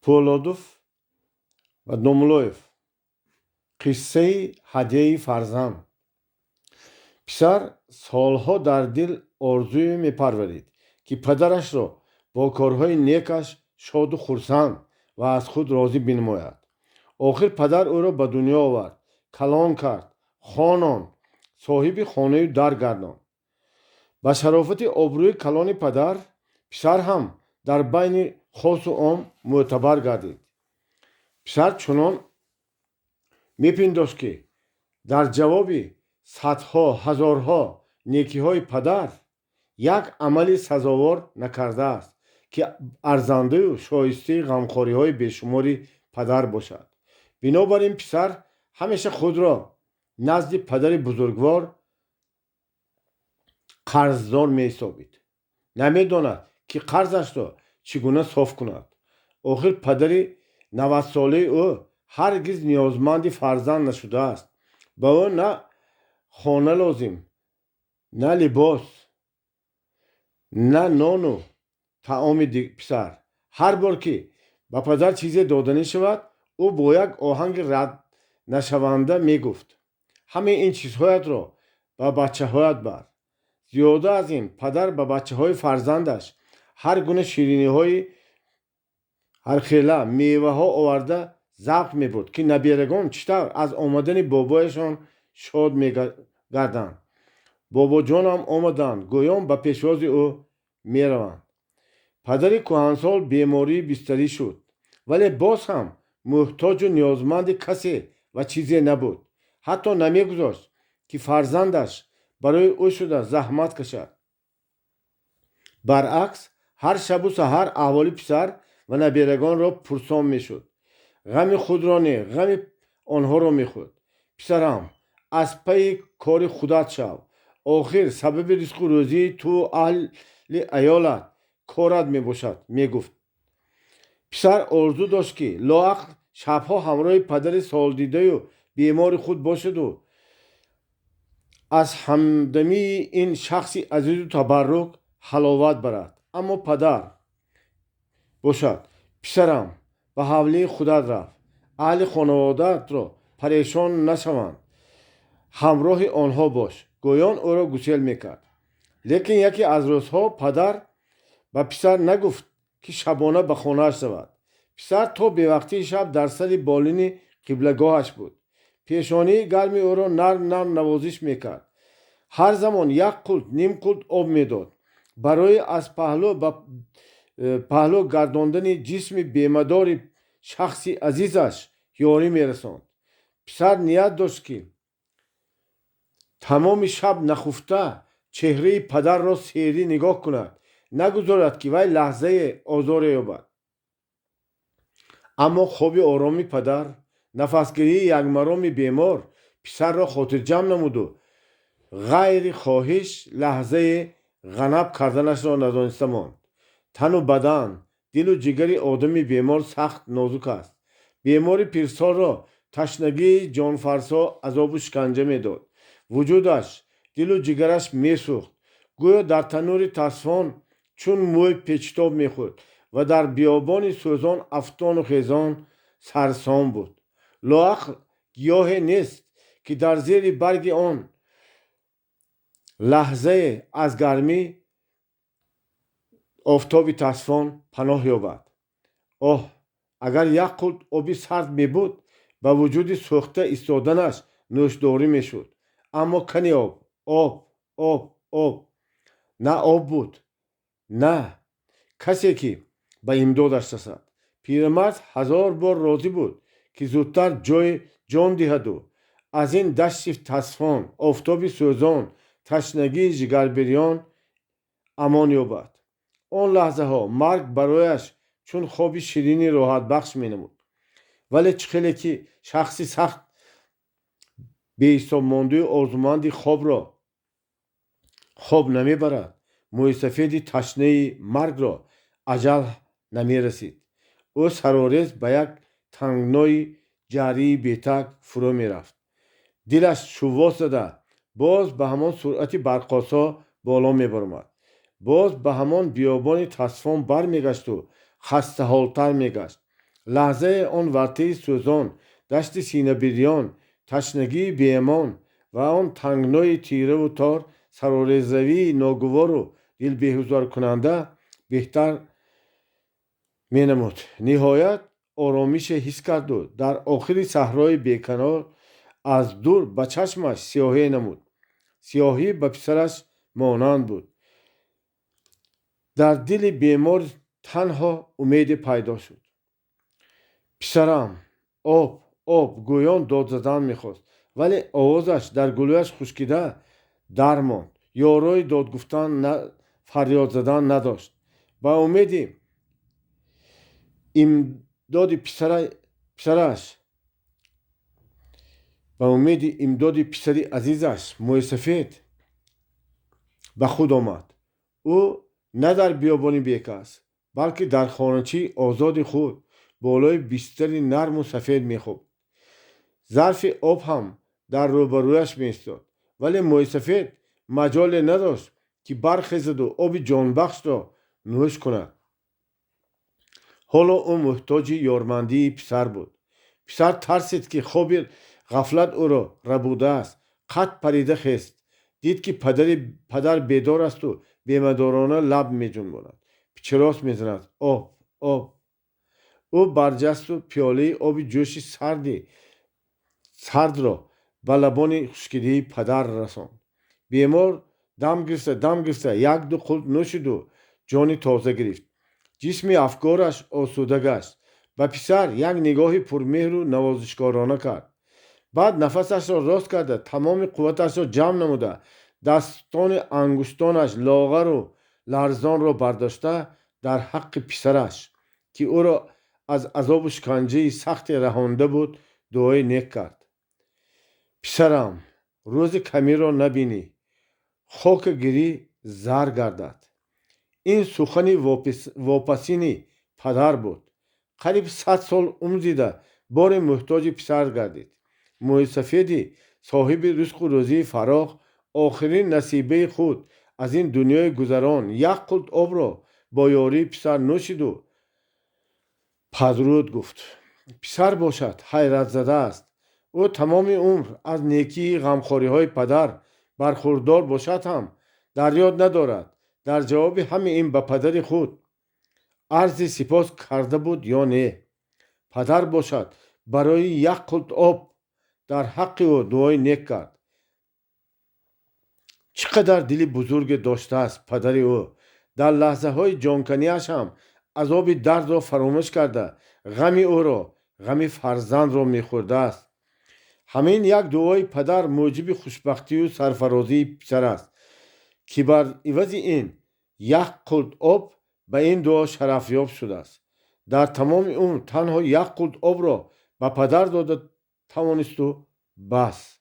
پولادوف و دوملویف قصه هدیه فرزند. پسر سالها در دل آرزوی میپرورید که پدرش را با کارهای نیکش شاد و خرسند و از خود راضی بنماید. آخر پدر او را به دنیا آورد، کلان کرد، خانان صاحب خانه در گرداند. با شرافت آبروی کلان پسر هم در بین خاص و عام معتبر گردید. پسر چنان میپنداشت که در جواب صدها هزارها نیکیهای پدر یک عملی سزاوار نکرده است که ارزنده و شایسته غمخوری‌های بیشماری پدر باشد. بنابراین پسر همیشه خود را نزد پدر بزرگوار قرضدار می‌حسابید. نمی‌داند که قرضش را چگونه صاف کند. آخر پدر 90 ساله او هرگز نیازمند فرزند نشده است. به او نه خانه لازم، نه لباس، نه نان و طعام پسر. هر بار که به پدر چیزی دادنی شود، او با یک آهنگ رد نشونده میگفت: همه این چیزهایت را به بچه هایت بر. زیاده از این، پدر به بچه های فرزندش هر گونه شیرینی های هر خیله میوه ها آورده ذبح می بود که نبیرگان چطور از آمدن بابایشان شاد می گردند. بابا جان هم آمدند، گویان به پیشواز او می روند. پدر کهنسال بیماری بستری شد، ولی باز هم محتاج و نیازمند کسی و چیزی نبود. حتی نمی گذاشت که فرزندش برای او شده زحمت کشد. برعکس هر شب و سحر احوال پسر و نبیرگان را پرسان می شد. غم خود را نه، غم آنها را می خورد. پسرم، از پی کار خودت شو. آخر سبب رزق و روزی تو اهل ایالت کارت می باشد، می گفت. پسر آرزو داشت که لااقل شبها همراه پدر سال دیده و بیمار خود باشد و از همدمی این شخص عزیز و تبرک حلاوت برد. اما پدر باشد: پسرم، به حوله خودت رفت. اهل خانوادت را پریشان نشوند. همراه آنها باش. گویان او را گسیل میکرد. لیکن یکی از روزها پدر به پسر نگفت که شبانه به خانه‌اش شود. پسر تا به وقتی شب در سر بالین قبلگاهش بود. پیشانی گرمی او را نرم نوازش میکرد. هر زمان یک قلط نیم قلط آب میداد. برای از پهلو گرداندن جسم بیمدار شخص عزیزش یاری میرساند. پسر نیت داشت که تمام شب نخفته چهره پدر را سیری نگاه کند، نگذارد که وی لحظه آزار یابد. اما خواب آرامی پدر، نفسگیری یک مرام بیمار پسر را خاطر جمع نمود و غیر خواهش لحظه غنب کردنش را ندانسته ماند. تن و بدن، دل و جگر آدمی بیمار سخت نازک است. بیمار پیرسال را تشنگی جانفرسا عذاب و شکنجه میداد. وجودش، دل و جگرش میسوخت. گویا در تنور تصفان چون موی پیچتاب میخورد و در بیابان سوزان افتان و خیزان سرسام بود. لااقل گیاهی نیست که در زیر برگ آن لحظه از گرمی آفتاب تصفان پناه یابد. اگر یک قلط آبی سرد می بود، به وجود سوخته ایستادنش نوشداری می شد. اما کنی آب نه آب بود، نه کسی که به امدادش رسد. پیرمرد 1000 بار راضی بود که زودتر جان دهد و از این دشت تصفان، آفتاب سوزان، تشنگی جگربریان امان یابد. آن لحظه ها مرگ برایش چون خوابی شیرینی راحت بخش می نمود. ولی چخیلی که شخصی سخت به حساب مانده آرزومند خواب نمی برد، موی سفید تشنه مرگ را اجل نمی رسید. او سرارز به یک تنگنای جری بیتک فرو می رفت. دلش شواس زده باز به همان سرعت برقاسا بالا می برمد. باز به همان بیابان تصفان بر می گشت و خسته حالتر می گشت. لحظه آن ورطه سوزان، دشت سینه بریان، تشنگی بیامان و آن تنگنای تیره و تار، سرارزوی ناگوار و دل بیهوزار کننده بهتر می نمود. نهایت آرامش حس کرد و در آخر صحرای بیکنار از دور به چشمش سیاهی نمود. سیاهی به پسرش مانند بود. در دل بیمار تنها امید پیدا شد. پسرم، آب، آب گویان داد زدن میخواست، ولی آوازش در گلویش خشکیده در ماند. یارای داد گفتن فریاد زدن نداشت. با امید امداد پسری عزیزش موی سفید به خود آمد. او نه در بیابانی بیکس، بلکه در خانه‌چه آزاد خود بالای بستری نرم و سفید میخوابید. ظرف آب هم در روبرویش میایستاد، ولی موی سفید مجال نداشت که برخیزد و آب جانبخش را نوش کند. حالا او محتاج یارمندی پسر بود. پسر ترسید که خواب غفلت او را ربوده است. قد پریده خیست. دید که پدر بیدار است و بیمدارانه لب می جنباند. چراغ می زند. آب، آب. او برجست و پیاله آب جوش سرد را به لبان خشکیده پدر رساند. بیمار دم گرفته یک دو قلط نوشید و جان تازه گرفت. جسم افکارش آسوده گشت. به پسر یک نگاه پرمهر و نوازشکارانه کرد. بعد نفسش را راست کرده تمام قوتش را جمع نموده دستان انگشتانش لاغر و لرزان را برداشته در حق پسرش که او را از عذاب و شکنجه سخت رهانده بود دعای نیک کرد. پسرم، روز کمی را نبینی، خاک گری زر گردد. این سخن واپسین پدر بود. قریب 100 سال عمر دیده بار محتاج پسر گردید. موی سفیدی صاحب رزق و روزی فراخ آخرین نصیبه خود از این دنیای گذران یک قلط آب را با یاری پسر نوشید و پدرود گفت. پسر باشد حیرت زده است. او تمام عمر از نیکی غمخواری های پدر برخوردار باشد هم در یاد ندارد در جواب همه این به پدر خود عرض سپاس کرده بود یا نه. پدر باشد برای یک قلط آب در حق او دعای نیک کرد. چقدر دل بزرگ داشته است پدر او. در لحظه های جانکنیش هم عذاب درد را فراموش کرده غم او را، غم فرزند را میخورده است. همین یک دعای پدر موجب خوشبختی و سرفرازی پسر است که بر عوض این یک قلط آب به این دعا شرفیاب شده است. در تمام عمر تنها یک قلط آب را به پدر داده توانست و بس.